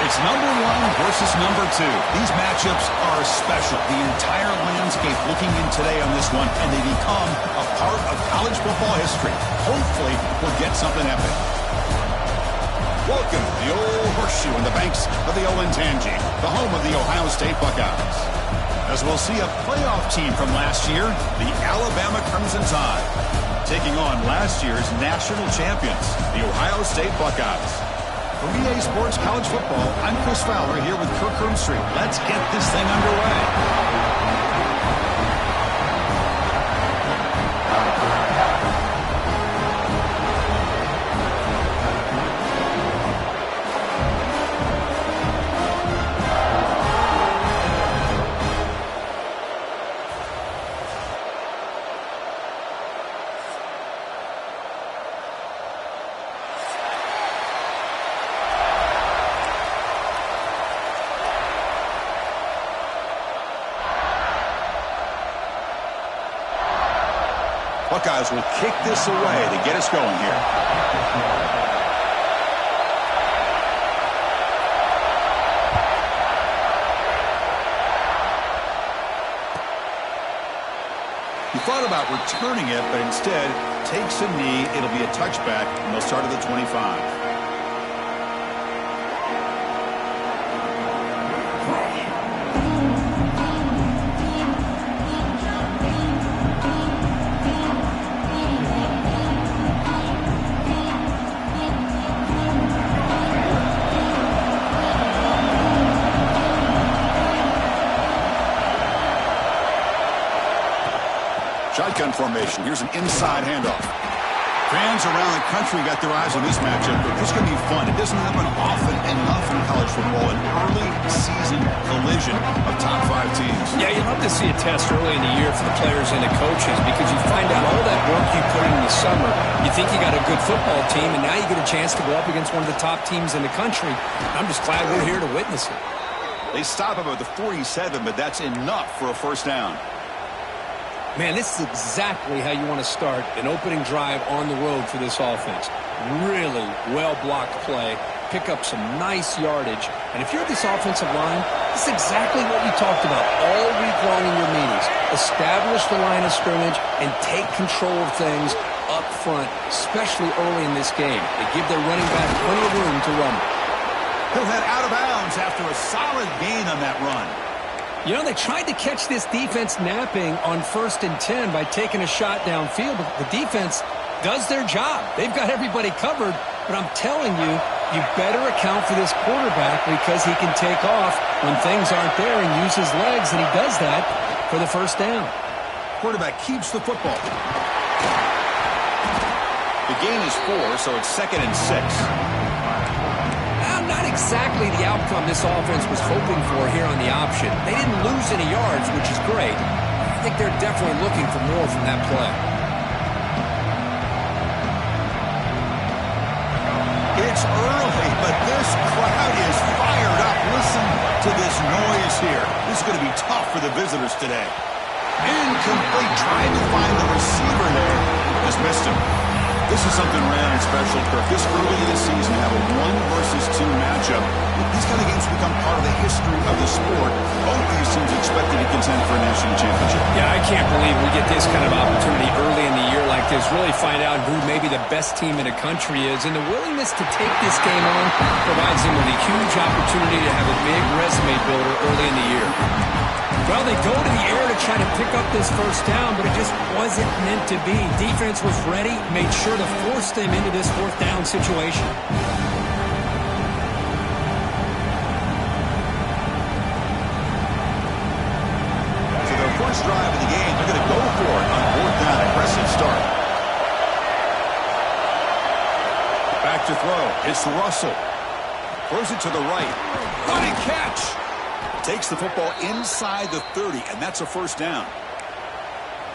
It's number one versus number two. These matchups are special. The entire landscape looking in today on this one, and they become a part of college football history. Hopefully, we'll get something epic. Welcome to the old horseshoe in the banks of the Olentangy, the home of the Ohio State Buckeyes. As we'll see a playoff team from last year, the Alabama Crimson Tide, taking on last year's national champions, the Ohio State Buckeyes. For EA Sports College Football, I'm Chris Fowler here with Kirk Hermstreet. Let's get this thing underway. Buckeyes will kick this away to get us going here. He thought about returning it, but instead takes a knee. It'll be a touchback, and they'll start at the 25. Shotgun formation. Here's an inside handoff. Fans around the country got their eyes on this matchup. This is going to be fun. It doesn't happen often enough in college football, an early season collision of top 5 teams. Yeah, you love to see a test early in the year for the players and the coaches because you find out all that work you put in the summer. You think you got a good football team, and now you get a chance to go up against one of the top teams in the country. I'm just glad we're here to witness it. They stop him at the 47, but that's enough for a first down. Man, this is exactly how you want to start an opening drive on the road for this offense. Really well-blocked play, pick up some nice yardage. And if you're this offensive line, this is exactly what we talked about all week long in your meetings. Establish the line of scrimmage and take control of things up front, especially early in this game. They give their running back plenty of room to run. He'll head out of bounds after a solid gain on that run. You know, they tried to catch this defense napping on 1st and 10 by taking a shot downfield, but the defense does their job. They've got everybody covered, but I'm telling you, you better account for this quarterback because he can take off when things aren't there and use his legs, and he does that for the first down. Quarterback keeps the football. The gain is 4, so it's 2nd and 6. Not exactly the outcome this offense was hoping for here on the option. They didn't lose any yards, which is great. I think they're definitely looking for more from that play. it's early, but this crowd is fired up. Listen to this noise here. This is going to be tough for the visitors today. Incomplete, trying to find the receiver there. Just missed him. This is something rare and special, Kirk. This early in the season, have a 1-versus-2 matchup. These kind of games become part of the history of the sport. Both these teams expected to contend for a national championship. Yeah, I can't believe we get this kind of opportunity early in the year like this. Really find out who maybe the best team in the country is. And the willingness to take this game on provides them with a huge opportunity to have a big resume builder early in the year. Well, they go to the air to try to pick up this first down, but it just wasn't meant to be. Defense was ready, made sure to force them into this fourth down situation. So their first drive of the game, they're going to go for it on fourth down. Aggressive start. Back to throw. It's Russell. Throws it to the right. Running catch. Takes the football inside the 30, and that's a first down.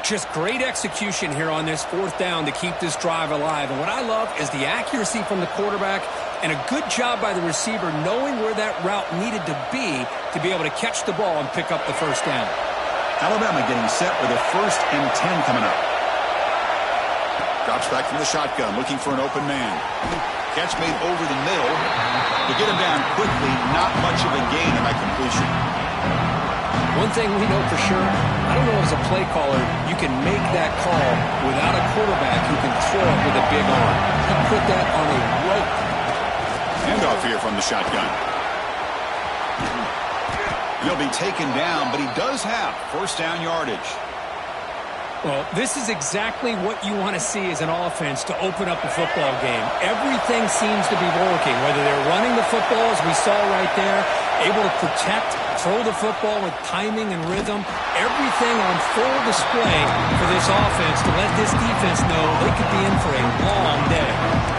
Just great execution here on this fourth down to keep this drive alive. And what I love is the accuracy from the quarterback and a good job by the receiver knowing where that route needed to be able to catch the ball and pick up the first down. Alabama getting set with a 1st and 10 coming up. Drops back from the shotgun, looking for an open man. Catch made over the middle. To get him down quickly, not much of a gain on that completion. One thing we know for sure, I don't know as a play caller, you can make that call without a quarterback who can throw it with a big arm. He put that on a rope. Handoff here from the shotgun. He'll be taken down, but he does have first down yardage. Well, this is exactly what you want to see as an offense to open up a football game. Everything seems to be working, whether they're running the football, as we saw right there, able to protect, throw the football with timing and rhythm. Everything on full display for this offense to let this defense know they could be in for a long day.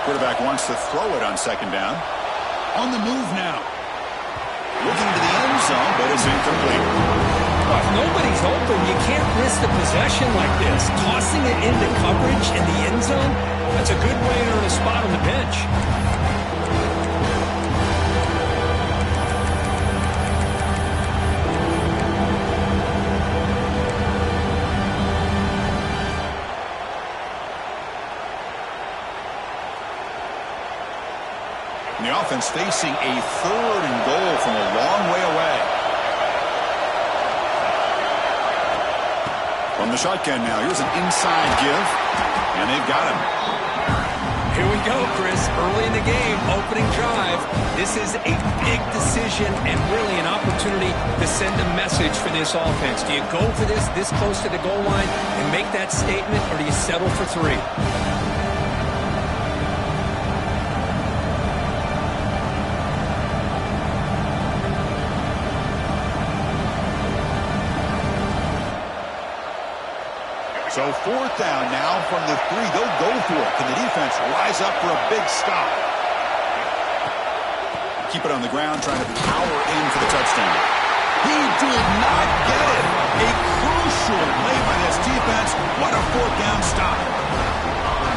Quarterback wants to throw it on second down. On the move now. Looking to the end zone, but it's incomplete. Well, if nobody's open, you can't risk the possession like this. Tossing it into coverage in the end zone, that's a good way to earn a spot on the bench. And the offense facing a 3rd and goal from a long way away. From the shotgun now, here's an inside give, and they've got him. Here we go, Chris. Early in the game, opening drive. This is a big decision and really an opportunity to send a message for this offense. Do you go for this close to the goal line and make that statement, or do you settle for 3? So 4th down now from the 3. They'll go for it. Can the defense rise up for a big stop? Keep it on the ground, trying to power in for the touchdown. He did not get it. A crucial play by this defense. What a 4th down stop.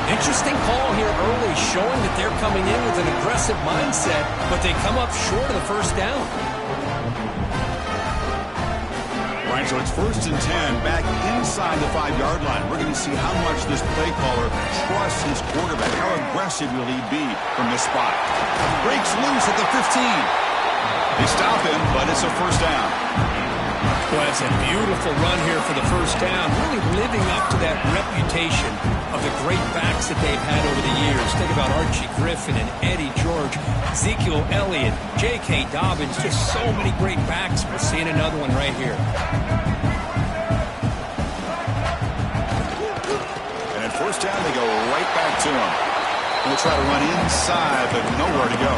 Interesting call here early, showing that they're coming in with an aggressive mindset, but they come up short of the first down. So it's 1st and 10 back inside the 5-yard line. We're going to see how much this play caller trusts his quarterback. How aggressive will he be from this spot? Breaks loose at the 15. They stop him, but it's a first down. Well, it's a beautiful run here for the first down, really living up to that reputation of the great backs that they've had over the years. Think about Archie Griffin and Eddie George, Ezekiel Elliott, J.K. Dobbins, just so many great backs. We're seeing another one right here. to him. He'll try to run inside, but nowhere to go.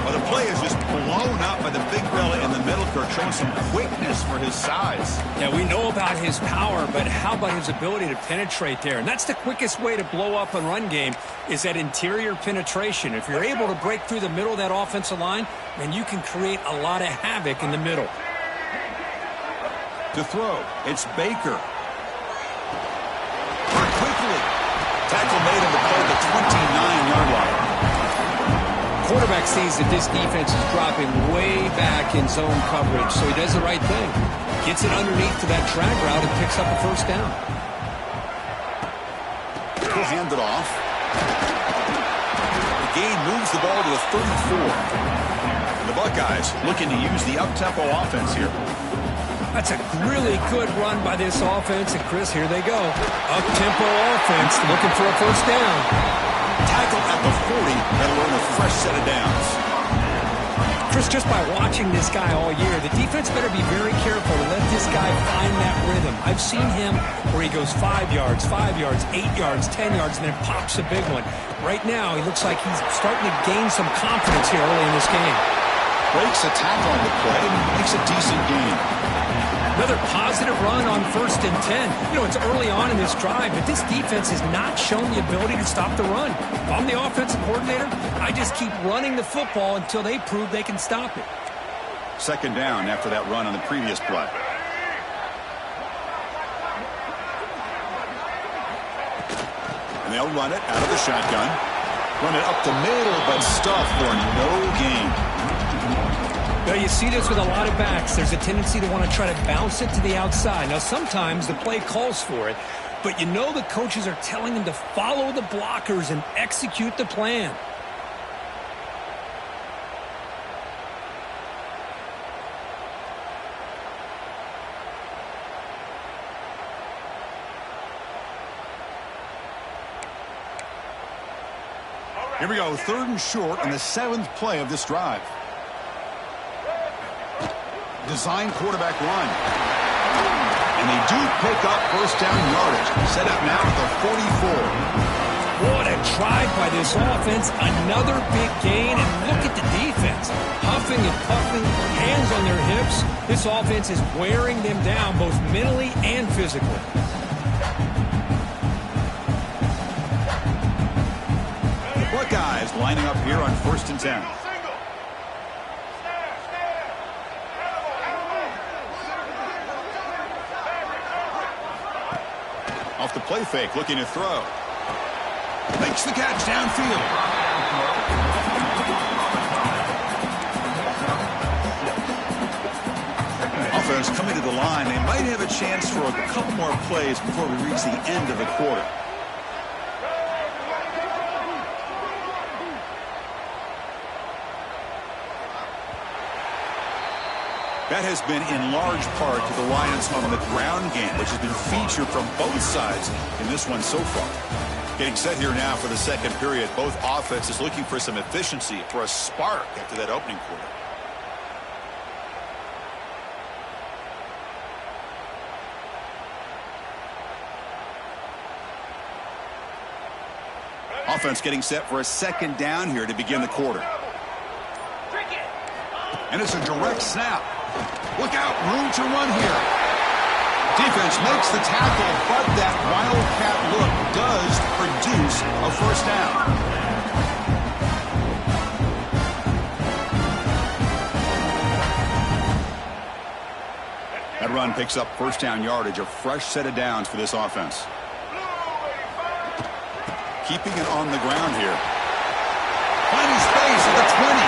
Well, the play is just blown up by the big fella in the middle, Kirk, showing some quickness for his size. Yeah, we know about his power, but how about his ability to penetrate there? And that's the quickest way to blow up a run game is that interior penetration. If you're able to break through the middle of that offensive line, then you can create a lot of havoc in the middle. To throw, it's Baker. Quickly. Tackle made on the play at the 29-yard line. Quarterback sees that this defense is dropping way back in zone coverage, so he does the right thing. Gets it underneath to that drag route and picks up a first down. He'll hand it off. The gain moves the ball to the 34. And the Buckeyes looking to use the up-tempo offense here. That's a really good run by this offense. And, Chris, here they go. Up-tempo offense looking for a first down. Tackle at the 40. That'll earn a fresh set of downs. Chris, just by watching this guy all year, the defense better be very careful to let this guy find that rhythm. I've seen him where he goes 5 yards, 8 yards, 10 yards, and then pops a big one. Right now, he looks like he's starting to gain some confidence here early in this game. Breaks a tackle on the play and makes a decent gain. Another positive run on 1st and 10. You know, it's early on in this drive, but this defense has not shown the ability to stop the run. If I'm the offensive coordinator, I just keep running the football until they prove they can stop it. Second down after that run on the previous play. And they'll run it out of the shotgun. Run it up the middle, but stuff for no gain. Well, you see this with a lot of backs. There's a tendency to want to try to bounce it to the outside. Now, sometimes the play calls for it, but you know the coaches are telling them to follow the blockers and execute the plan. Here we go, 3rd and short on the 7th play of this drive. Design quarterback run. And they do pick up first down yardage. Set up now at the 44. What a drive by this offense. Another big gain, and look at the defense. Huffing and puffing, hands on their hips. This offense is wearing them down both mentally and physically. The Buckeyes lining up here on 1st and 10. Off the play fake, looking to throw. Makes the catch downfield. Offense coming to the line. They might have a chance for a couple more plays before we reach the end of the quarter. That has been in large part to the reliance on the ground game, which has been featured from both sides in this one so far. Getting set here now for the second period. Both offenses looking for some efficiency, for a spark after that opening quarter. Offense getting set for a second down here to begin the quarter. And it's a direct snap. Look out, room to run here. Defense makes the tackle, but that wildcat look does produce a first down. That run picks up first down yardage, a fresh set of downs for this offense. Keeping it on the ground here. Finding space at the 20.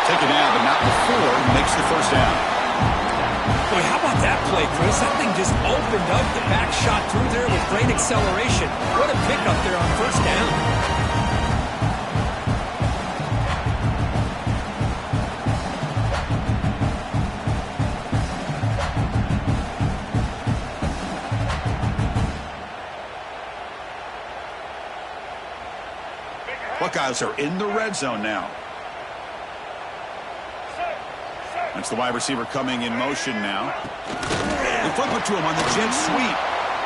Taken down, but not before he makes the first down. Boy, how about that play, Chris? That thing just opened up. The back shot through there with great acceleration. What a pickup there on first down. Buckeyes are in the red zone now. That's the wide receiver coming in motion now. They flip it to him on the jet sweep.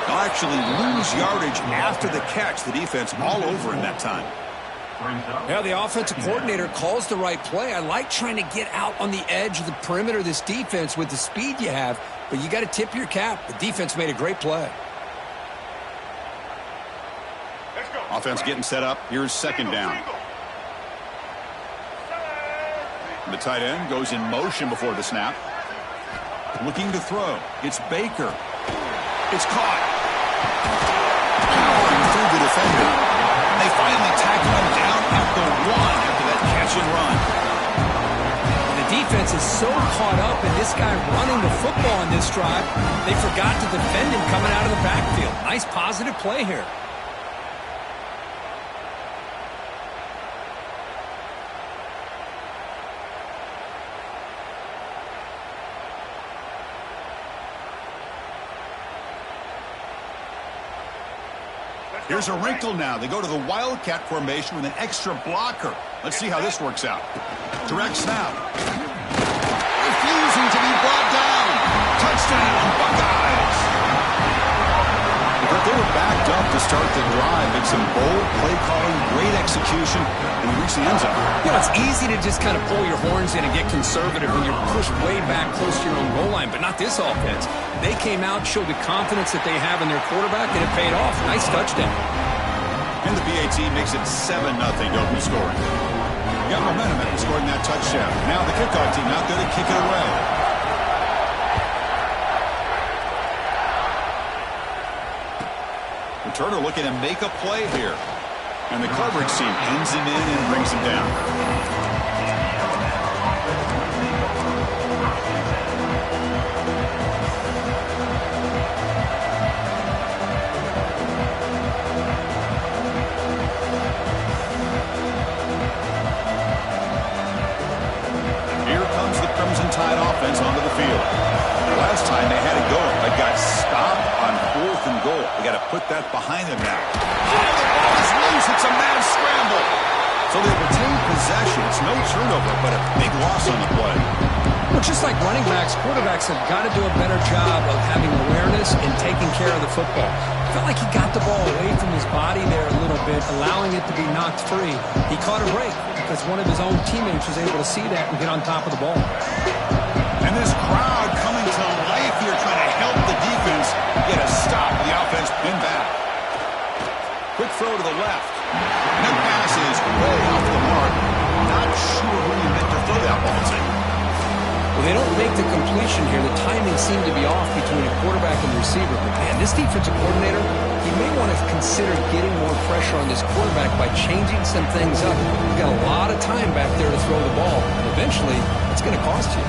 They'll actually lose yardage after the catch. The defense all over him that time. Yeah, the offensive coordinator calls the right play. I like trying to get out on the edge of the perimeter of this defense with the speed you have, but you got to tip your cap. The defense made a great play. Offense getting set up. Here's second down. The tight end goes in motion before the snap. Looking to throw. It's Baker. It's caught. Powering through the defender. They finally tackle him down at the 1 after that catch and run. The defense is so caught up in this guy running the football in this drive, they forgot to defend him coming out of the backfield. Nice positive play here. Here's a wrinkle now. They go to the Wildcat formation with an extra blocker. Let's see how this works out. Direct snap. Refusing to be brought down. Touchdown, Buckeyes. But they were backed up to start the drive. Made some bold play calling, great execution, and reached the end zone. You know, it's easy to just kind of pull your horns in and get conservative when you're pushed way back close to your own goal line, but not this offense. They came out, showed the confidence that they have in their quarterback, and it paid off. Nice touchdown. And the BAT makes it 7-0 to open scoring. Got momentum in scoring that touchdown. Now the kickoff team out there to kick it away. Returner looking to make a play here. And the coverage team pins him in and brings him down. Tide offense onto the field. Last time they had it going, but got stopped on 4th and goal. They got to put that behind them now. Oh, the ball is loose. It's a mad scramble. So they retain possession. It's no turnover, but a big loss on the play. Well, just like running backs, quarterbacks have got to do a better job of having awareness and taking care of the football. I felt like he got the ball away from his body there a little bit, allowing it to be knocked free. He caught a break because one of his own teammates was able to see that and get on top of the ball. And this crowd coming to life here, trying to help the defense get a stop. The offense pinned back. Quick throw to the left. And that pass is way off the mark. Not sure who he meant to throw that ball to. Well, they don't make the completion here. The timing seemed to be off between a quarterback and receiver. But, man, this defensive coordinator, he may want to consider getting more pressure on this quarterback by changing some things up. You've got a lot of time back there to throw the ball. And eventually, it's going to cost you.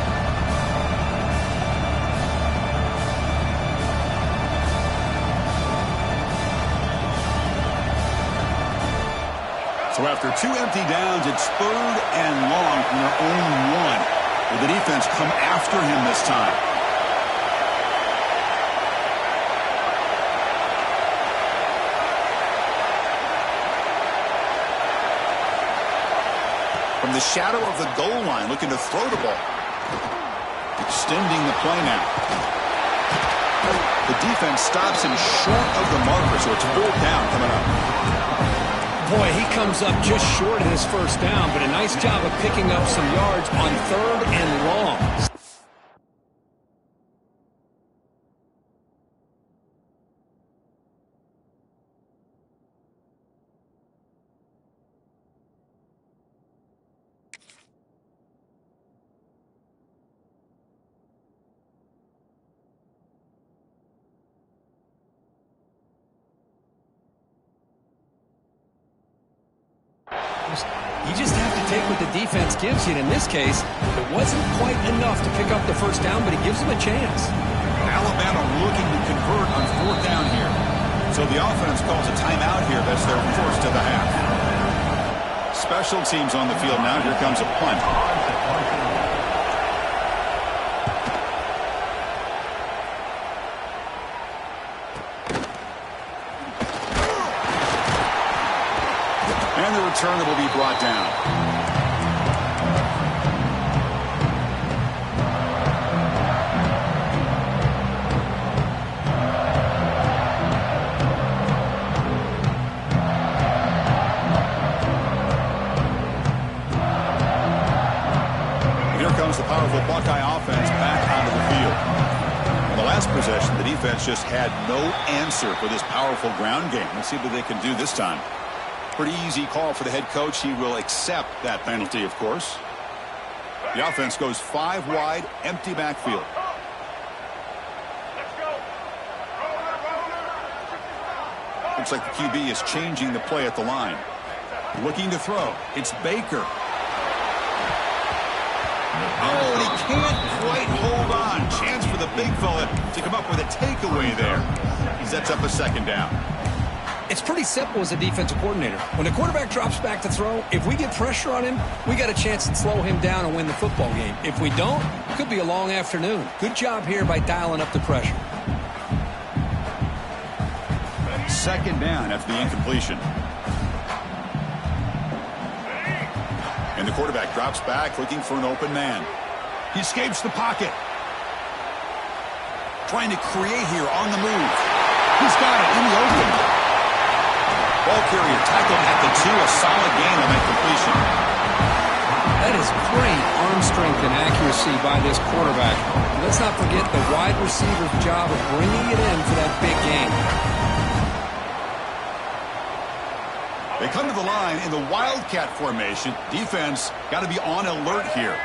So after 2 empty downs, it's 3rd and long from their own 1. Will the defense come after him this time? From the shadow of the goal line, looking to throw the ball. Extending the play now. The defense stops him short of the marker, so it's 4th down coming up. Boy, he comes up just short of his first down, but a nice job of picking up some yards on 3rd and long. You just have to take what the defense gives you. And in this case, it wasn't quite enough to pick up the first down, but it gives them a chance. Alabama looking to convert on 4th down here. So the offense calls a timeout here. That's their first of the half. Special teams on the field now. Here comes a punt. And the returner will be brought down. possession, the defense just had no answer for this powerful ground game. Let's see what they can do this time. Pretty easy call for the head coach. He will accept that penalty, of course. The offense goes 5 wide, empty backfield. Looks like the QB is changing the play at the line. Looking to throw. It's Baker. Oh, and he can't quite hold on. Chance for the big fella to come up with a takeaway there. He sets up a second down. It's pretty simple as a defensive coordinator. When the quarterback drops back to throw, if we get pressure on him, we got a chance to slow him down and win the football game. If we don't, it could be a long afternoon. Good job here by dialing up the pressure. Second down after the incompletion. And the quarterback drops back looking for an open man. He escapes the pocket. Trying to create here on the move. He's got it in the open. Ball carrier tackled at the 2. A solid gain on that completion. That is great arm strength and accuracy by this quarterback. Let's not forget the wide receiver's job of bringing it in for that big gain. They come to the line in the Wildcat formation. Defense got to be on alert here.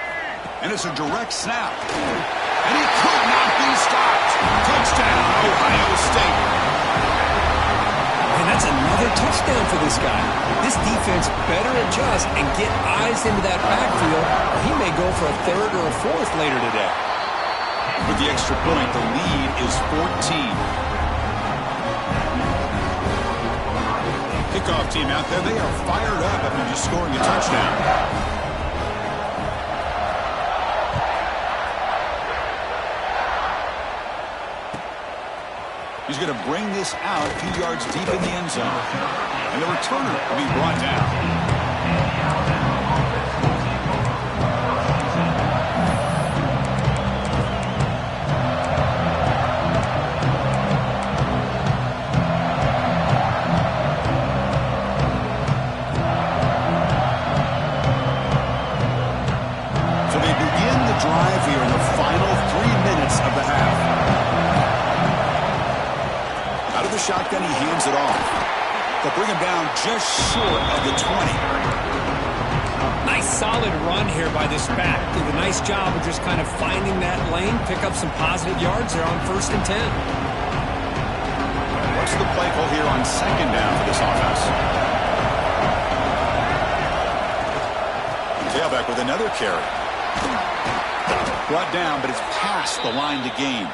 And it's a direct snap. And he could not be stopped. Touchdown, Ohio State. And that's another touchdown for this guy. This defense better adjust and get eyes into that backfield. He may go for a 3rd or a 4th later today. With the extra point, the lead is 14. Kickoff team out there, they are fired up after just scoring a touchdown. He's going to bring this out a few yards deep in the end zone. And the returner will be brought down. Drive here in the final 3 minutes of the half. Out of the shotgun, he hands it off. They'll bring him down just short of the 20. Nice solid run here by this back. Did a nice job of just kind of finding that lane, pick up some positive yards there on 1st and 10. What's the play call here on 2nd down for this offense? Tailback with another carry. Brought down, but it's past the line to gain.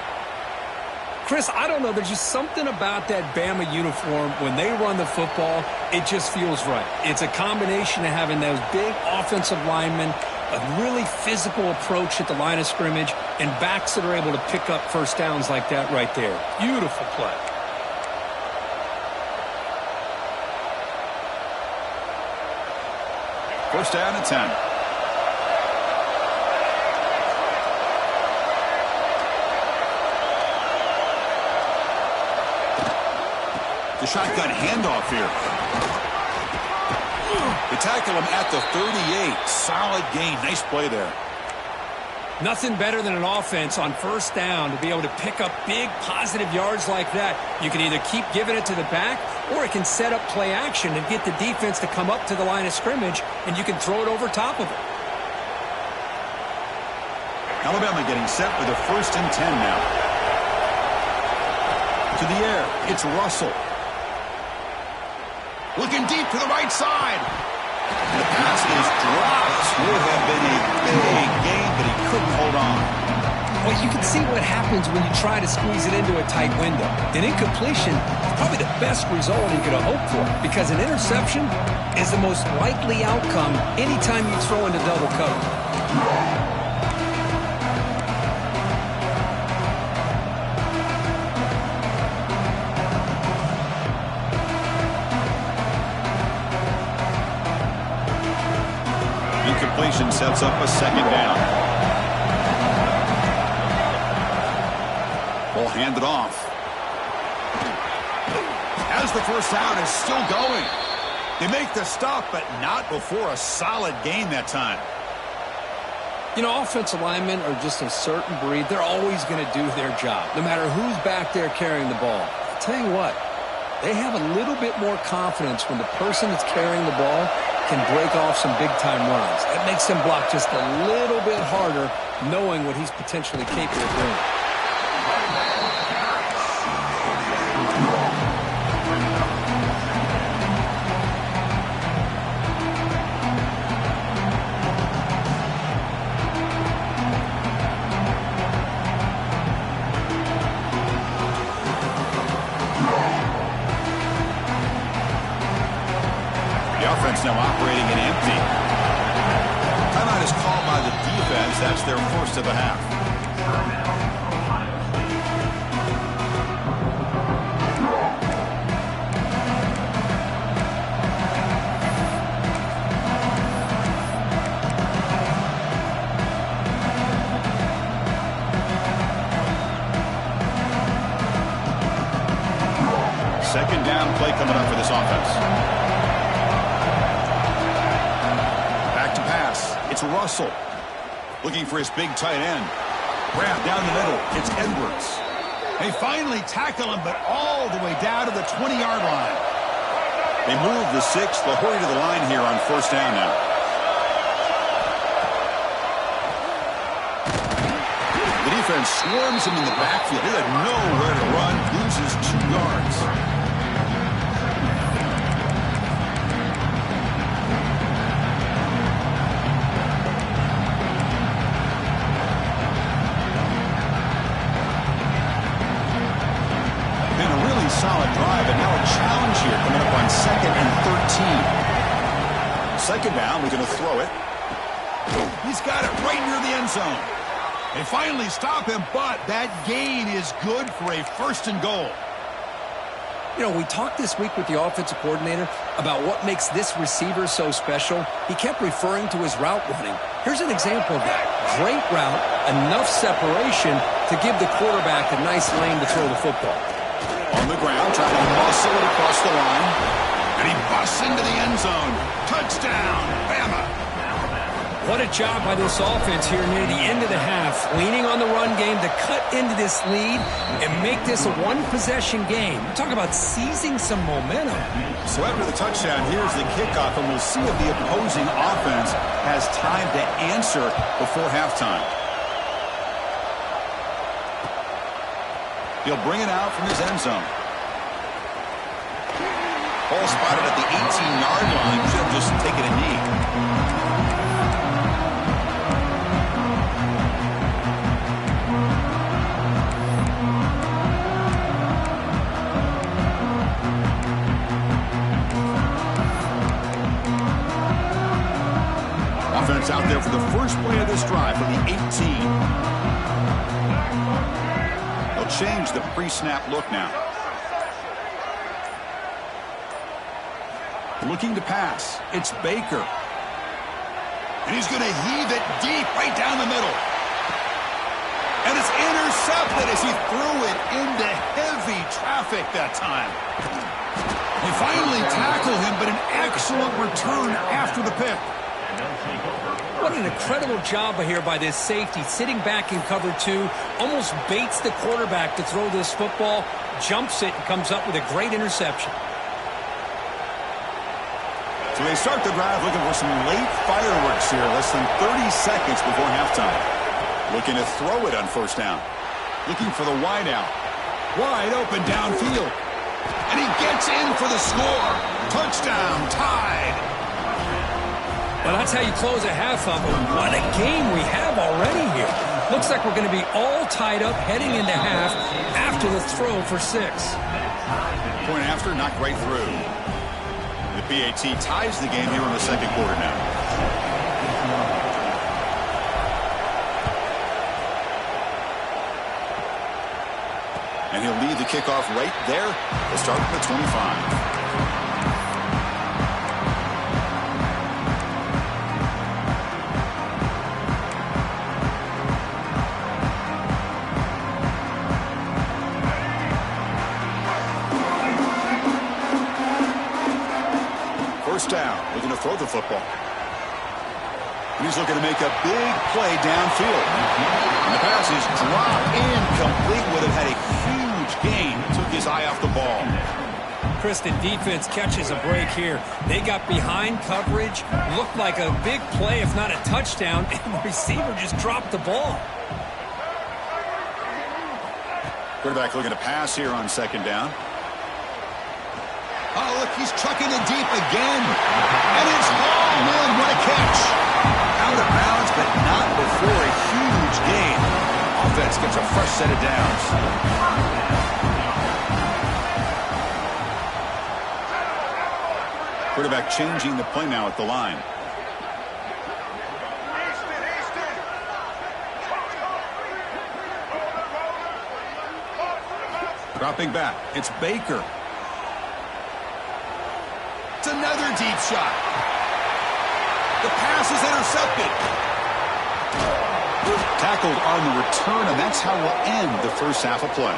Chris, I don't know. There's just something about that Bama uniform. When they run the football, it just feels right. It's a combination of having those big offensive linemen, a really physical approach at the line of scrimmage, and backs that are able to pick up first downs like that right there. Beautiful play. First down and 10. The shotgun handoff here. They tackle him at the 38. Solid gain. Nice play there. Nothing better than an offense on 1st down to be able to pick up big positive yards like that. You can either keep giving it to the back, or it can set up play action and get the defense to come up to the line of scrimmage, and you can throw it over top of it. Alabama getting set with a 1st and 10 now. To the air. It's Russell. Looking deep to the right side. The pass is dropped. Would have been a big gain, but he couldn't hold on. Well, you can see what happens when you try to squeeze it into a tight window. An incompletion is probably the best result you could have hoped for, because an interception is the most likely outcome anytime you throw into double cover. Incompletion sets up a 2nd down. Ball handed off. As the first down is still going. They make the stop, but not before a solid gain that time. You know, offensive linemen are just a certain breed. They're always going to do their job, no matter who's back there carrying the ball. I'll tell you what, they have a little bit more confidence when the person that's carrying the ball can break off some big-time runs. That makes him block just a little bit harder, knowing what he's potentially capable of doing. Now operating in empty. Timeout is called by the defense. That's their first of the half. Second down play coming up for this offense. It's Russell looking for his big tight end. Grab down the middle. It's Edwards. They finally tackle him, but all the way down to the 20-yard line. They move the 6. They'll hurry to the line here on first down now. The defense swarms him in the backfield. He had nowhere to run. Loses 2 yards. Solid drive, and now a challenge here coming up on 2nd and 13. Second down, we're going to throw it. He's got it right near the end zone. They finally stop him, but that gain is good for a 1st and goal. You know, we talked this week with the offensive coordinator about what makes this receiver so special. He kept referring to his route running. Here's an example of that. Great route, enough separation to give the quarterback a nice lane to throw the football. On the ground, trying to muscle it across the line. And he busts into the end zone. Touchdown, Bama. What a job by this offense here near the end of the half. Leaning on the run game to cut into this lead and make this a one-possession game. Talk about seizing some momentum. So after the touchdown, here's the kickoff, and we'll see if the opposing offense has time to answer before halftime. He'll bring it out from his end zone. Ball spotted at the 18-yard line. Should have just taken a knee. Offense out there for the first play of this drive from the 18. Change the pre-snap look now. Looking to pass. It's Baker. And he's going to heave it deep right down the middle. And it's intercepted as he threw it into heavy traffic that time. They finally tackle him, but an excellent return after the pick. What an incredible job here by this safety, sitting back in cover 2, almost baits the quarterback to throw this football, jumps it, and comes up with a great interception. So they start the drive looking for some late fireworks here, less than 30 seconds before halftime. Looking to throw it on first down. Looking for the wide out. Wide open downfield. And he gets in for the score. Touchdown, tied. Well, that's how you close a half up. What a game we have already here. Looks like we're going to be all tied up heading into half after the throw for 6. Point after, knocked right through. The PAT ties the game here in the second quarter now. And he'll lead the kickoff right there. They'll start at the 25. First down, looking to throw the football. He's looking to make a big play downfield. And the pass is dropped incomplete. Would have had a huge gain. Took his eye off the ball. Kristen, defense catches a break here. They got behind coverage. Looked like a big play, if not a touchdown. And the receiver just dropped the ball. Quarterback looking to pass here on second down. Oh, look, he's chucking it deep again. And it's hauled in. What a catch. Out of bounds, but not before a huge gain. Offense gets a fresh set of downs. Quarterback changing the play now at the line. Dropping back. It's Baker. It's another deep shot. The pass is intercepted. Tackled on the return, and that's how we'll end the first half of play.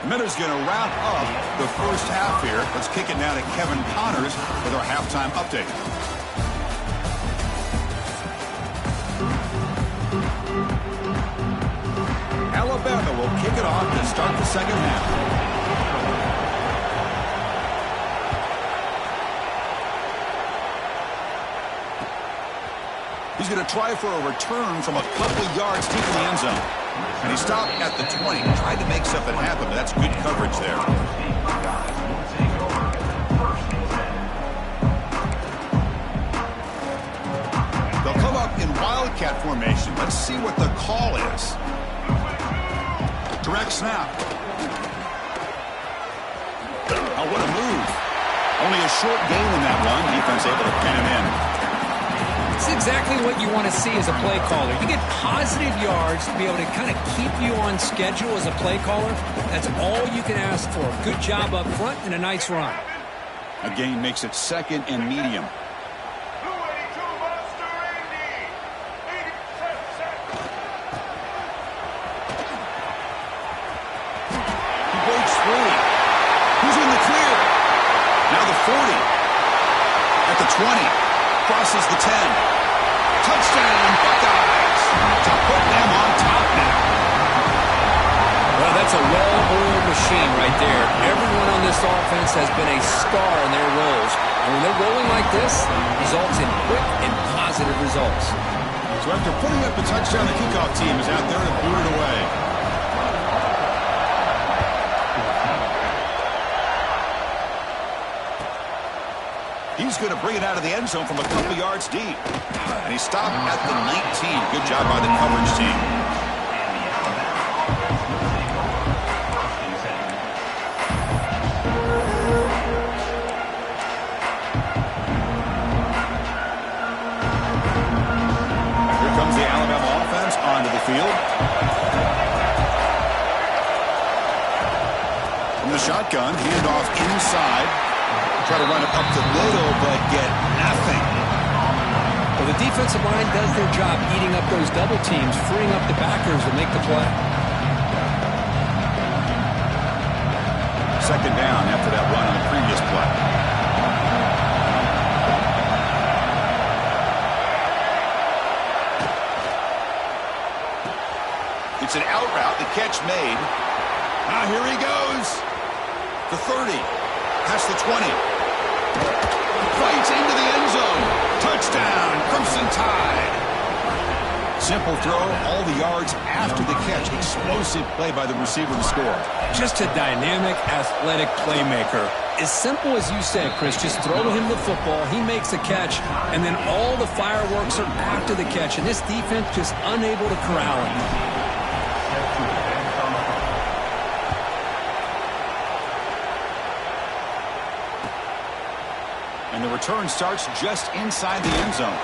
Miller's going to wrap up the first half here. Let's kick it now to Kevin Connors with our halftime update. Alabama will kick it off to start the second half. He's going to try for a return from a couple yards deep in the end zone. And he stopped at the 20. Tried to make something happen, but that's good coverage there. They'll come up in wildcat formation. Let's see what the call is. Direct snap. Oh, what a move. Only a short gain in that one. Defense able to pin him in. It's exactly what you want to see as a play caller. You get positive yards to be able to kind of keep you on schedule as a play caller. That's all you can ask for. Good job up front and a nice run. A gain makes it second and medium. He breaks free. Who's in the clear? Now the 40. At the 20. Crosses the 10. Touchdown, Buckeyes. To put them on top now. Well, that's a well-oiled machine right there. Everyone on this offense has been a star in their roles. And when they're rolling like this, results in quick and positive results. So after putting up the touchdown, the kickoff team is out there to boot it away. He's going to bring it out of the end zone from a couple yards deep. And he stopped at the 19. Good job by the coverage team. Here comes the Alabama offense onto the field. From the shotgun, handoff inside. Try to run it up the middle, but get nothing. Well, the defensive line does their job eating up those double teams, freeing up the backers to make the play. Second down after that run on the previous play. It's an out route. The catch made. Ah, here he goes. The 30. Past the 20. Fights into the end zone. Touchdown, Crimson Tide. Simple throw, all the yards after the catch. Explosive play by the receiver to score. Just a dynamic, athletic playmaker. As simple as you said, Chris, just throw him the football, he makes a catch, and then all the fireworks are after the catch, and this defense just unable to corral him. And the return starts just inside the end zone.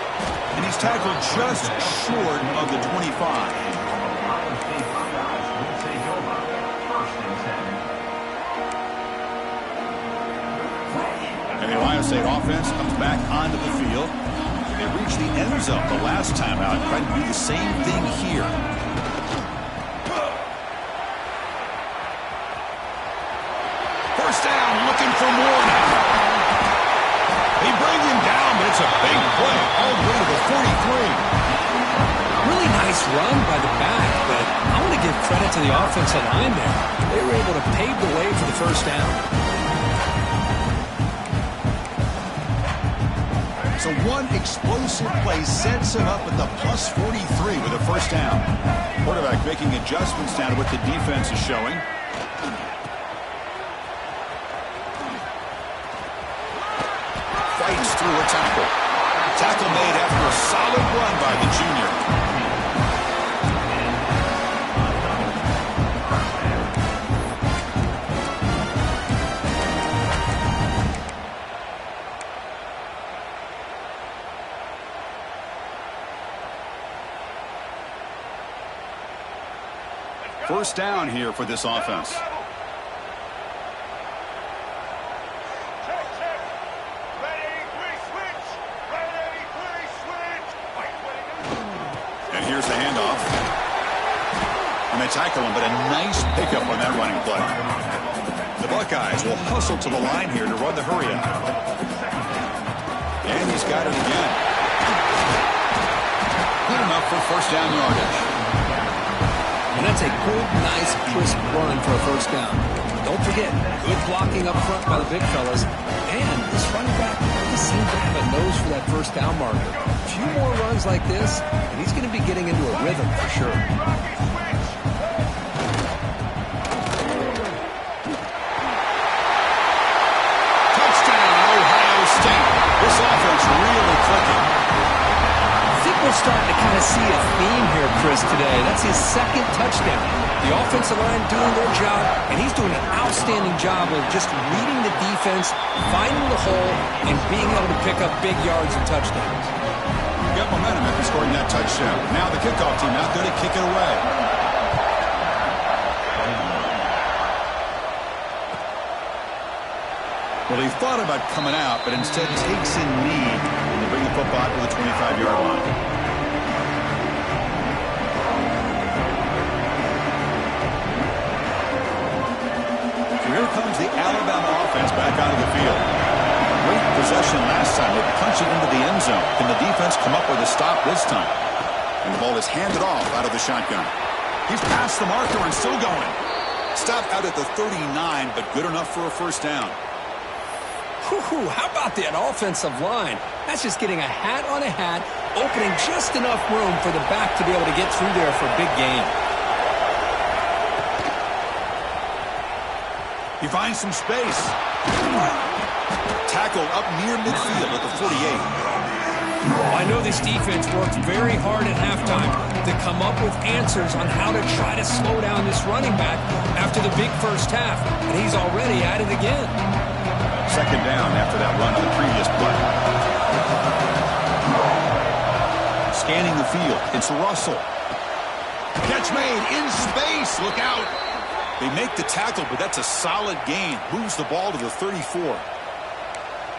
And he's tackled just short of the 25. And the Ohio State offense comes back onto the field. They reached the end zone the last time out. Trying to do the same thing here. First down, looking for more now. complete. Really nice run by the back, but I want to give credit to the offensive line there. They were able to pave the way for the first down. So one explosive play sets him up at the plus 43 with a first down. Quarterback making adjustments now to what the defense is showing. Fights through a tackle. Tackle made after a solid run by the junior. First down here for this offense. And here's the handoff. And they tackle him, but a nice pickup on that running play. The Buckeyes will hustle to the line here to run the hurry up. And he's got it again. Good enough for first down yardage. And that's a good, nice, crisp run for a first down. Don't forget, good blocking up front by the big fellas. And this running back really seems to have a nose for that first down marker. A few more runs like this, and he's going to be getting into a rhythm for sure. Touchdown, Ohio State. This offense really clicking. We're starting to kind of see a theme here, Chris, today. That's his second touchdown. The offensive line doing their job, and he's doing an outstanding job of just reading the defense, finding the hole, and being able to pick up big yards and touchdowns. Got momentum after scoring that touchdown. Now the kickoff team out there to kick it away. Well, he thought about coming out, but instead takes in lead to bring the football to the 25-yard line. Here comes the Alabama offense back onto the field. Great possession last time. They punch it into the end zone. Can the defense come up with a stop this time? And the ball is handed off out of the shotgun. He's past the marker and still going. Stopped out at the 39, but good enough for a first down. Whew, how about that offensive line? That's just getting a hat on a hat, opening just enough room for the back to be able to get through there for a big gain. He finds some space. Tackle up near midfield at the 48. I know this defense worked very hard at halftime to come up with answers on how to try to slow down this running back after the big first half, and he's already at it again. Second down after that run on the previous play. Scanning the field, it's Russell. Catch made in space, look out. They make the tackle, but that's a solid gain. Moves the ball to the 34.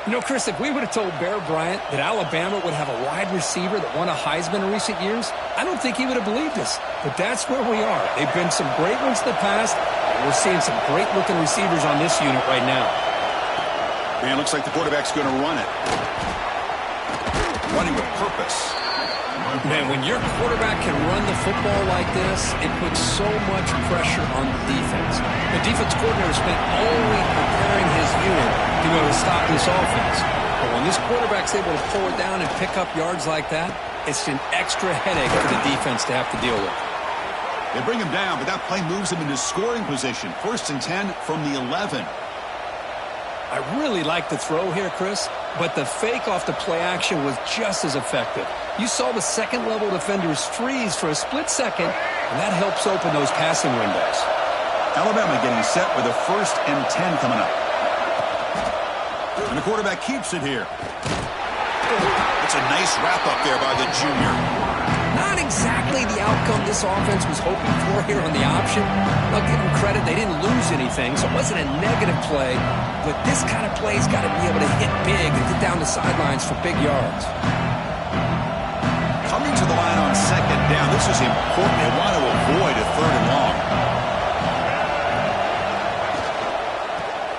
You know, Chris, if we would have told Bear Bryant that Alabama would have a wide receiver that won a Heisman in recent years, I don't think he would have believed us. But that's where we are. They've been some great ones in the past, and we're seeing some great-looking receivers on this unit right now. Man, looks like the quarterback's going to run it. Running with purpose. Man, when your quarterback can run the football like this, it puts so much pressure on the defense. The defense coordinator spent all week preparing his unit to be able to stop this offense. But when this quarterback's able to pull it down and pick up yards like that, it's an extra headache for the defense to have to deal with. They bring him down, but that play moves him into scoring position. 1st and 10 from the 11. I really like the throw here, Chris, but the fake off the play action was just as effective. You saw the second-level defenders freeze for a split second, and that helps open those passing windows. Alabama getting set with a 1st and 10 coming up. And the quarterback keeps it here. It's a nice wrap-up there by the junior. Not exactly the outcome this offense was hoping for here on the option. I'll give them credit. They didn't lose anything, so it wasn't a negative play. But this kind of play's got to be able to hit big and get down the sidelines for big yards. Coming to the line on 2nd down. This is important. They want to avoid a 3rd and long.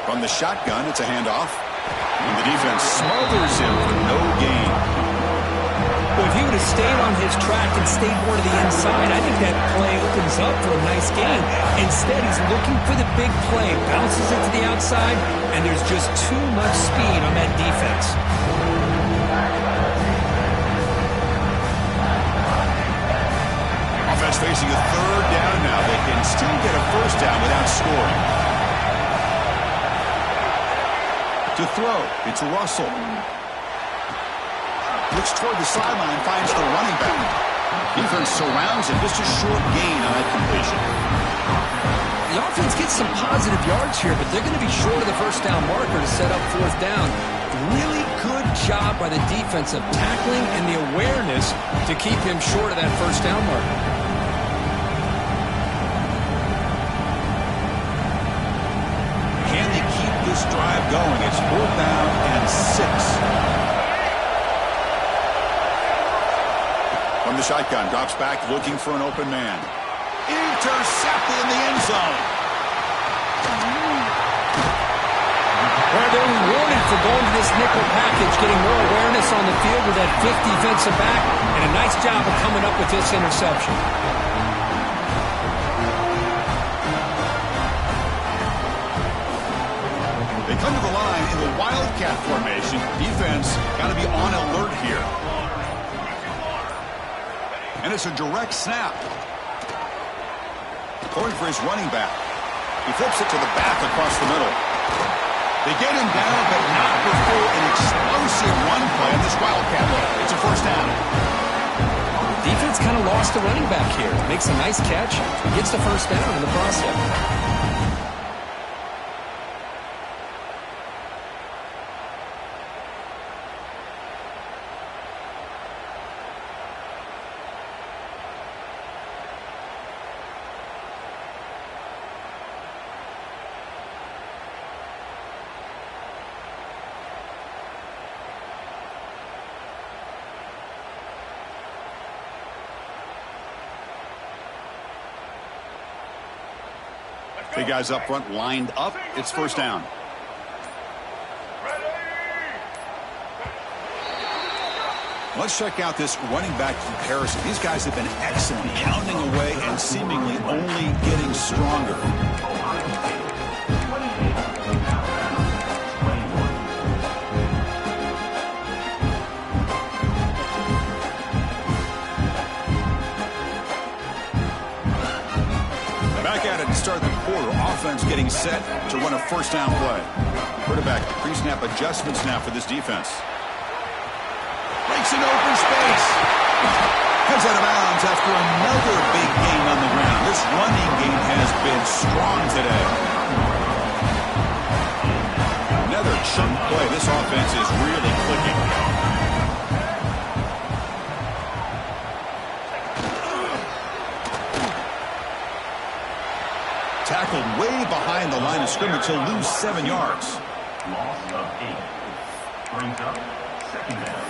From the shotgun, it's a handoff. And the defense smothers him for no gain. Well, if he would have stayed on his track and stayed more to the inside, I think that play opens up for a nice gain. Instead, he's looking for the big play, bounces it to the outside, and there's just too much speed on that defense. Offense facing a third down now. They can still get a first down without scoring. To throw, it's Russell. Looks toward the sideline, finds the running back. Defense surrounds him. Just a short gain on that completion. The offense gets some positive yards here, but they're going to be short of the first down marker to set up fourth down. Really good job by the defense of tackling and the awareness to keep him short of that first down marker. Can they keep this drive going? It's fourth down and 6. From the shotgun, drops back, looking for an open man. Intercepted in the end zone. Well, they're rewarded for going to this nickel package, getting more awareness on the field with that fifth defensive back, and a nice job of coming up with this interception. They come to the line in the Wildcat formation. Defense got to be on alert here. And it's a direct snap. Going for his running back. He flips it to the back across the middle. They get him down, but not before an explosive run play in this Wildcat play. It's a first down. Defense kind of lost the running back here. Makes a nice catch. Gets the first down in the process. Big guys up front lined up. It's first down. Let's check out this running back comparison. These guys have been excellent, pounding away and seemingly only getting stronger. Back at it to start the quarter. Offense getting set to run a first down play. Quarterback pre-snap adjustments now for this defense. Breaks in open space. Heads out of bounds after another big gain on the ground. This running game has been strong today. Another chunk play. This offense is really clicking. Tackled way behind the line of scrimmage. He'll lose 7 yards. Loss of 8. Brings up second down.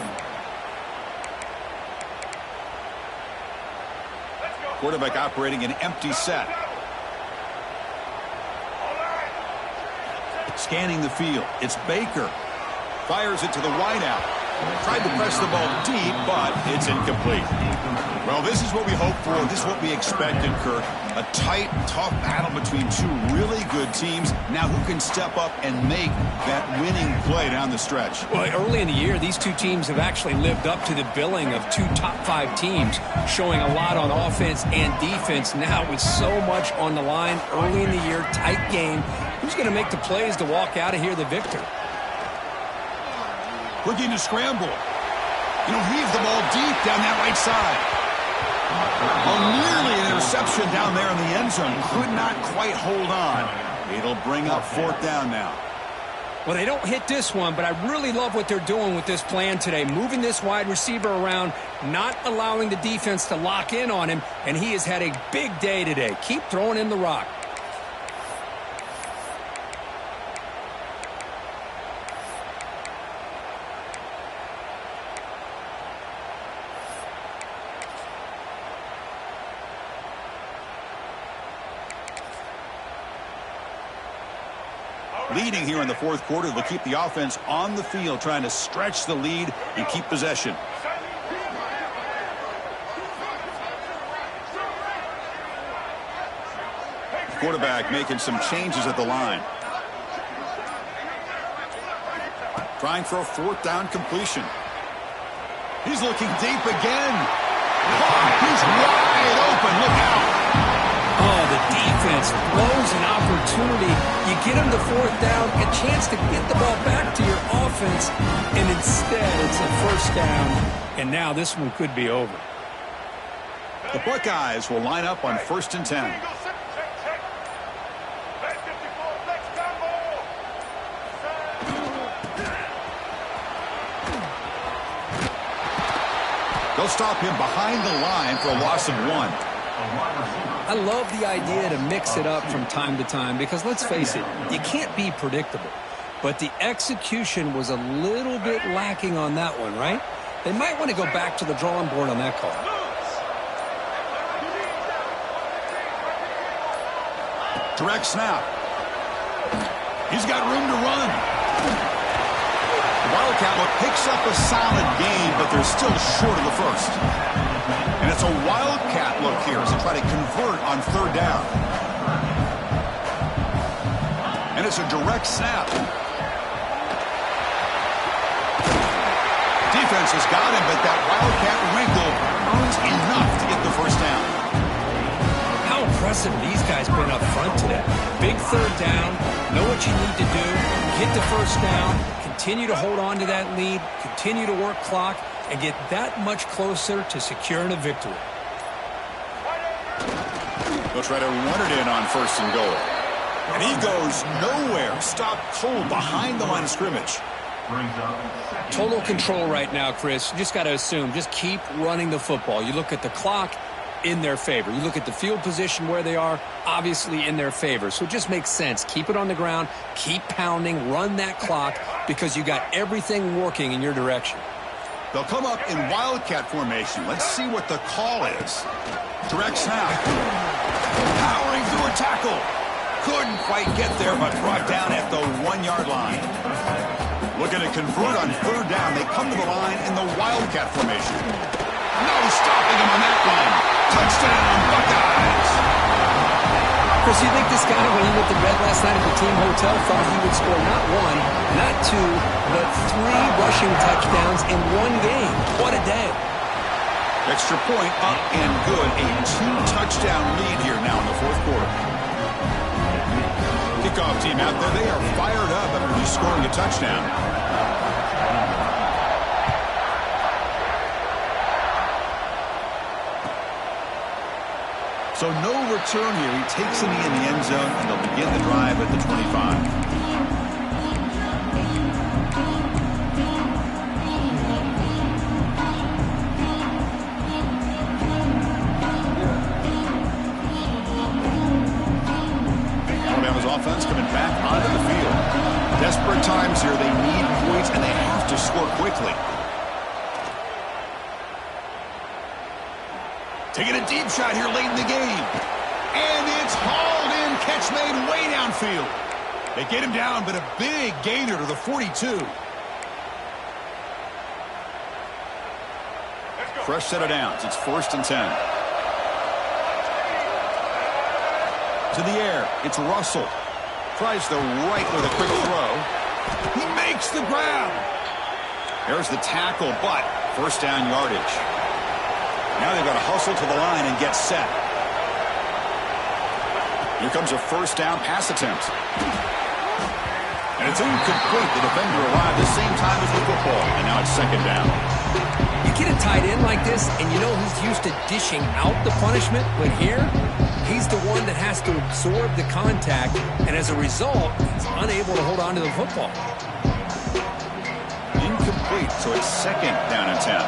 Quarterback operating an empty set. Scanning the field. It's Baker. Fires it to the wideout. Tried to press the ball deep, but it's incomplete. Well, this is what we hoped for. This is what we expected, Kirk. A tight, tough battle between two really good teams. Now who can step up and make that winning play down the stretch? Well, early in the year, these two teams have actually lived up to the billing of two top 5 teams, showing a lot on offense and defense. Now with so much on the line early in the year, tight game, who's going to make the plays to walk out of here the victor? Looking to scramble. Heave the ball deep down that right side. Nearly an interception down there in the end zone. Could not quite hold on. It'll bring up fourth down now. Well, they don't hit this one, but I really love what they're doing with this plan today. Moving this wide receiver around, not allowing the defense to lock in on him, and he has had a big day today. Keep throwing in the rock. Leading here in the fourth quarter, they'll keep the offense on the field, trying to stretch the lead and keep possession. Quarterback making some changes at the line. Trying for a fourth down completion. He's looking deep again. Oh, he's wide open. Look out. Oh, the defense blows an opportunity. You get him the fourth down, a chance to get the ball back to your offense, and instead it's a first down, and now this one could be over. The Buckeyes will line up on 1st and 10. They'll stop him behind the line for a loss of 1. I love the idea to mix it up from time to time because, let's face it, you can't be predictable. But the execution was a little bit lacking on that one, right? They might want to go back to the drawing board on that call. Direct snap. He's got room to run. The Wildcat picks up a solid gain, but they're still short of the first. And it's a Wildcat look here as they try to convert on 3rd down. And it's a direct snap. Defense has got him, but that Wildcat wrinkle earns enough to get the first down. How impressive these guys been up front today. Big 3rd down, know what you need to do, get the first down, continue to hold on to that lead, continue to work clock, and get that much closer to securing a victory. They'll try to run it in on 1st and goal. And he goes nowhere. Stopped cold behind the line of scrimmage. Total control right now, Chris. You just got to assume, just keep running the football. You look at the clock, in their favor. You look at the field position where they are, obviously in their favor. So it just makes sense. Keep it on the ground, keep pounding, run that clock because you got everything working in your direction. They'll come up in Wildcat formation. Let's see what the call is. Direct snap. Powering through a tackle. Couldn't quite get there, but brought down at the 1-yard line. Looking to convert on 3rd down. They come to the line in the Wildcat formation. No stopping him on that one. Touchdown, Buckeyes. Chris, you think this guy, when he went to bed last night at the team hotel, thought he would score not 1, not 2, but 3 rushing touchdowns in 1 game? What a day. Extra point up and good. A 2-touchdown lead here now in the 4th quarter. Kickoff team out there. They are fired up after just scoring a touchdown. So no return here. He takes a knee in the end zone, and they'll begin the drive at the 25. Alabama's offense coming back onto the field. Desperate times here. They need points, and they have to score quickly. Taking a deep shot here late in the game. And it's hauled in. Catch made way downfield. They get him down, but a big gainer to the 42. Fresh set of downs. It's 1st and 10. To the air. It's Russell. Tries the right with a quick throw. He makes the grab. There's the tackle, but 1st down yardage. Now they've got to hustle to the line and get set. Here comes a 1st down pass attempt. And it's incomplete. The defender arrived the same time as the football. And now it's 2nd down. You get a tight end like this, and you know he's used to dishing out the punishment. But here, he's the one that has to absorb the contact. And as a result, he's unable to hold on to the football. Incomplete. So it's 2nd down and 10.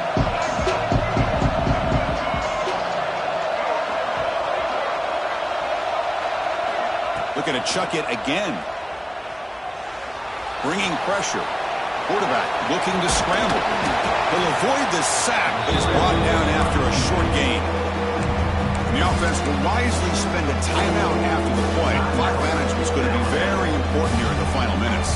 Looking to chuck it again. Bringing pressure. Quarterback looking to scramble. He'll avoid the sack, but is brought down after a short gain. The offense will wisely spend a timeout after the play. Clock management is going to be very important here in the final minutes.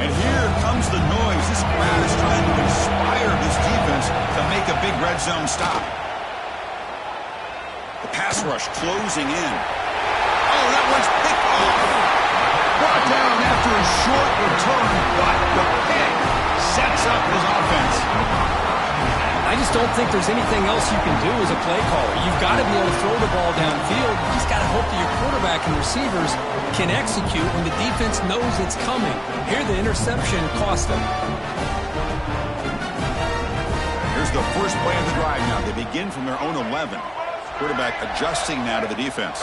And here comes the noise. This crowd is trying to inspire this defense to make a big red zone stop. The pass rush closing in. Oh, that one's picked off. Brought down after a short return, but the pick sets up his offense. I just don't think there's anything else you can do as a play caller. You've got to be able to throw the ball downfield. You just got to hope that your quarterback and receivers can execute when the defense knows it's coming. Here, the interception cost them. Here's the first play of the drive now. They begin from their own 11. Quarterback adjusting now to the defense.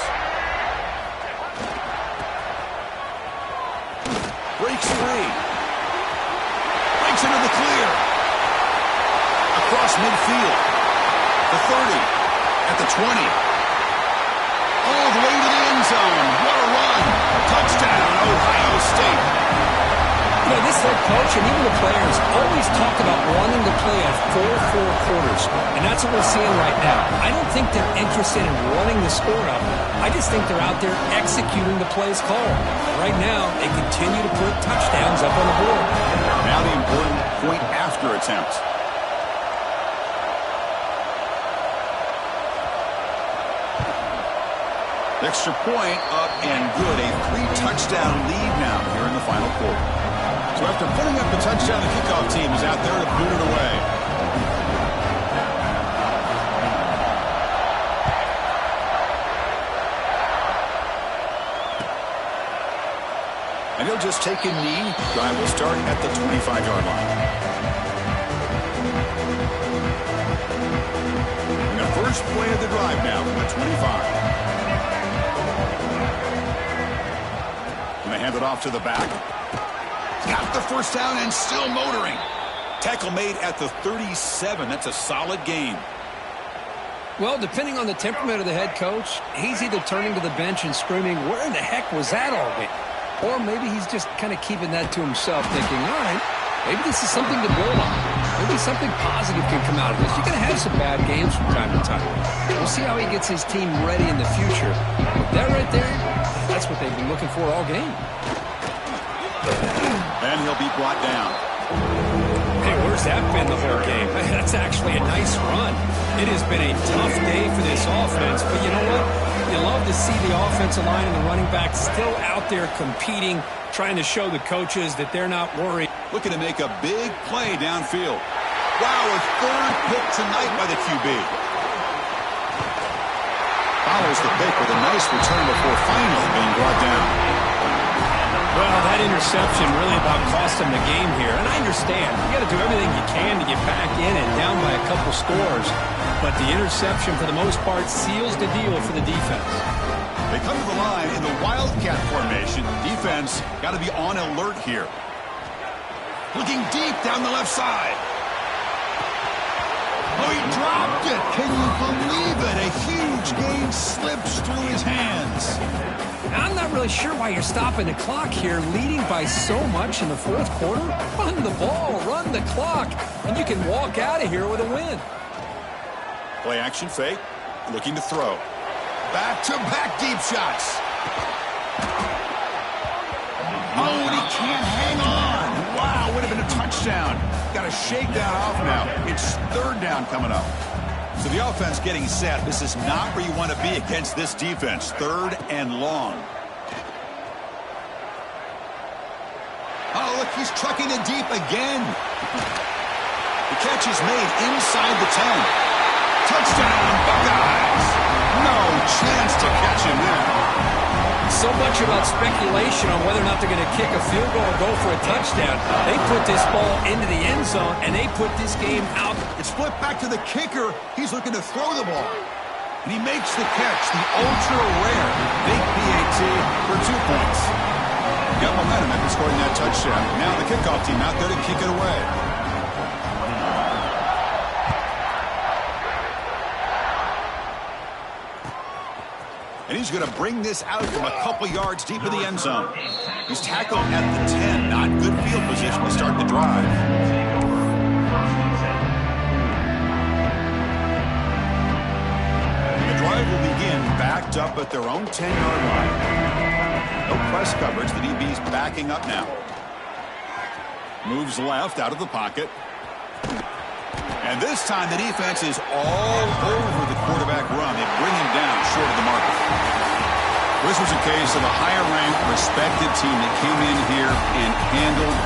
Breaks free. Breaks into the clear. Across midfield. The 30. At the 20. All the way to the end zone. What a run. Touchdown, Ohio State. You know, this head coach and even the players always talk about wanting to play a full 4 quarters, and that's what we're seeing right now. I don't think they're interested in running the score up. I just think they're out there executing the plays called. Right now, they continue to put touchdowns up on the board. Now the important point after attempt. Extra point up and good. A 3-touchdown lead now here in the final quarter. So after putting up the touchdown, the kickoff team is out there to boot it away. And he'll just take a knee. Drive will start at the 25-yard line. And the first play of the drive now from the 25. And they hand it off to the back. Got the first down and still motoring. Tackle made at the 37. That's a solid gain. Well, depending on the temperament of the head coach, he's either turning to the bench and screaming, where in the heck was that all game? Or maybe he's just kind of keeping that to himself, thinking, all right, maybe this is something to build on. Maybe something positive can come out of this. You're going to have some bad games from time to time. We'll see how he gets his team ready in the future. But that right there, that's what they've been looking for all game. And he'll be brought down. Hey, where's that been the whole game? That's actually a nice run. It has been a tough day for this offense, but you know what? You love to see the offensive line and the running back still out there competing, trying to show the coaches that they're not worried. Looking to make a big play downfield. Wow, a third pick tonight by the QB. Follows the pick with a nice return before finally being brought down. Well, that interception really about cost him the game here. And I understand. You got to do everything you can to get back in and down by a couple scores. But the interception, for the most part, seals the deal for the defense. They come to the line in the Wildcat formation. Defense got to be on alert here. Looking deep down the left side. Oh, he dropped it. Can you believe it? A huge gain slips through his hands. I'm not really sure why you're stopping the clock here, leading by so much in the fourth quarter. Run the ball, run the clock, and you can walk out of here with a win. Play action fake, looking to throw. Back-to-back deep shots. Oh, and he can't hang on. Wow, would have been a touchdown. Got to shake that off now. It's third down coming up. So the offense getting set. This is not where you want to be against this defense. Third and long. Oh, look, he's trucking it deep again. The catch is made inside the 10. Touchdown, Buckeyes. No chance to catch him there. So much about speculation on whether or not they're going to kick a field goal or go for a touchdown. They put this ball into the end zone, and they put this game out. It's flipped back to the kicker. He's looking to throw the ball. And he makes the catch, the ultra-rare big PAT for 2 points. Got momentum after scoring that touchdown. Now the kickoff team out there to kick it away. And he's going to bring this out from a couple yards deep in the end zone. He's tackled at the 10. Not good field position to start the drive. And the drive will begin backed up at their own 10-yard line. No press coverage. The DB's backing up now. Moves left out of the pocket. And this time the defense is all over the quarterback run. They bring him down short of the marker. This was a case of a higher-ranked, respected team that came in here and handled